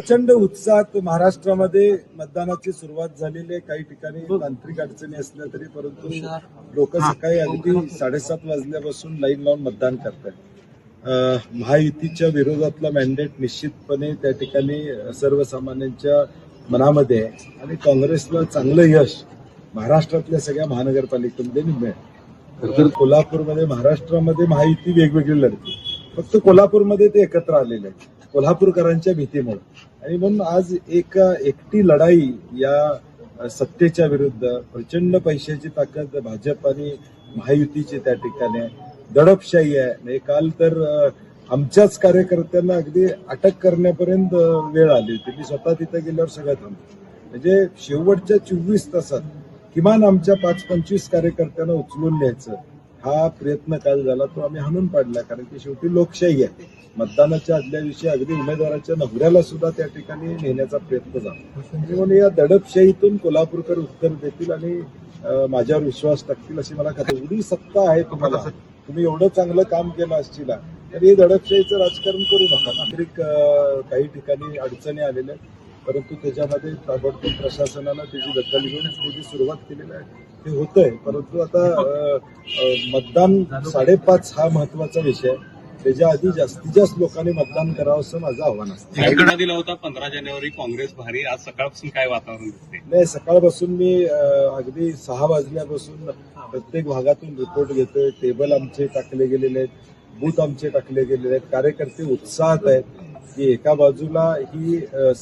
प्रचंड उत्साहात महाराष्ट्रामध्ये मतदानाची सुरुवात झालेली आहे. काही ठिकाणी तांत्रिक अडचणी असल्या तरी परंतु लोक सकाळी अगदी 7:30 वाजल्यापासून लाईन लावून मतदान करतात. महायुतीच्या विरोधातला मॅन्डेट निश्चितपणे त्या ठिकाणी सर्वसामान्यांच्या मनामध्ये आहे आणि काँग्रेसला चांगलं यश महाराष्ट्रातल्या सगळ्या महानगरपालिकेमध्ये मिळेल. तर कोल्हापूरमध्ये महाराष्ट्रामध्ये महायुती वेगवेगळी लढते, फक्त कोल्हापूरमध्ये ते एकत्र आलेले आहेत कोल्हापूरकरांच्या भीतीमुळे. आणि म्हणून आज एक एकटी लढाई या सत्तेच्या विरुद्ध, प्रचंड पैशाची ताकद भाजप आणि महायुतीची त्या ठिकाणी आहे, दडपशाही आहे. म्हणजे काल तर आमच्याच कार्यकर्त्यांना अगदी अटक करण्यापर्यंत वेळ आली होती. मी स्वतः तिथे गेल्यावर सगळं थांबतो. म्हणजे शेवटच्या 24 तासात किमान आमच्या 5-25 कार्यकर्त्यांना उचलून न्यायचं हा प्रयत्न काल झाला, तो आम्ही हाणून पाडला. कारण की शेवटी लोकशाही आहे. मतदानाच्या आदल्या दिवशी अगदी उमेदवाराच्या नवऱ्याला सुद्धा त्या ठिकाणी नेण्याचा प्रयत्न झाला. म्हणून या दडपशाहीतून कोल्हापूरकर उत्तर देतील आणि माझ्यावर विश्वास टाकतील अशी मला खात्री. एवढी सत्ता आहे तुम्हाला, तुम्ही एवढं चांगलं काम केलं असतील तर हे दडपशाहीचं राजकारण करू नका. नागरिक काही ठिकाणी अडचणी आलेल्या आहेत, परंतु त्याच्यामध्ये ताबडतोब प्रशासनानं त्याची दखल घेऊन त्याची सुरुवात केलेली आहे. ते होतंय, परंतु आता मतदान 5:30 हा महत्वाचा विषय आहे. त्याच्या आधी जास्तीत जास्त लोकांनी मतदान करावं असं माझं आव्हान असतं. इकडा दिला होता 15 जानेवारी काँग्रेस भारी. आज सकाळपासून काय वातावरण दिसते? नाही, सकाळपासून मी अगदी 6 वाजल्यापासून प्रत्येक भागातून रिपोर्ट घेतोय. टेबल आमचे टाकले गेलेले आहेत, बूथ आमचे टाकले गेलेले आहेत. कार्यकर्ते उत्साहात आहेत की एका बाजूला ही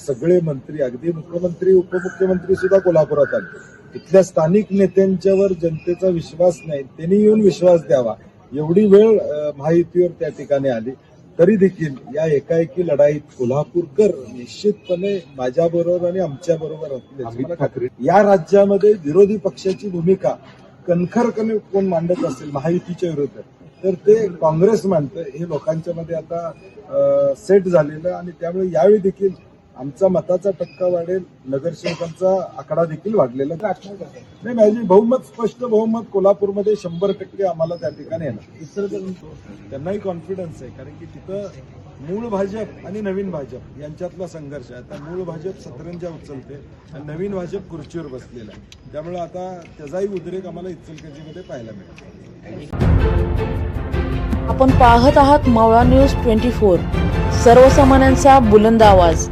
सगळे मंत्री, अगदी मुख्यमंत्री उपमुख्यमंत्री सुद्धा कोल्हापुरात आले. इथल्या स्थानिक नेत्यांच्यावर जनतेचा विश्वास नाही, त्यांनी येऊन विश्वास द्यावा एवढी वेळ महायुतीवर त्या ठिकाणी आली. तरी देखील या एकाएकी लढाईत कोल्हापूरकर निश्चितपणे माझ्याबरोबर आणि आमच्या बरोबर असल्याची मला खात्री. या राज्यामध्ये विरोधी पक्षाची भूमिका कणखरपणे कोण मांडत असेल महायुतीच्या विरोधात, तर ते काँग्रेस मांडतं. हे लोकांच्या मध्ये आता सेट झालेलं आणि त्यामुळे यावेळी देखील आमचा मताचा टक्का वाढेल, नगरसेवकांचा आकडा देखील वाढलेला नाही. माझी बहुमत, स्पष्ट बहुमत कोल्हापूरमध्ये 100% आम्हाला त्या ठिकाणी येणार. त्यांनाही कॉन्फिडन्स आहे, कारण की तिथं मूळ भाजप आणि नवीन भाजप यांच्यातला संघर्ष आहे. आता मूळ भाजप सतरंजा उचलते आणि नवीन भाजप खुर्चीवर बसलेला आहे. त्यामुळे आता त्याचाही उद्रेक आम्हाला इचलकरंजीमध्ये पाहायला मिळेल. आपण पाहत आहात मावळा न्यूज 24, सर्वसामान्यांचा बुलंद आवाज.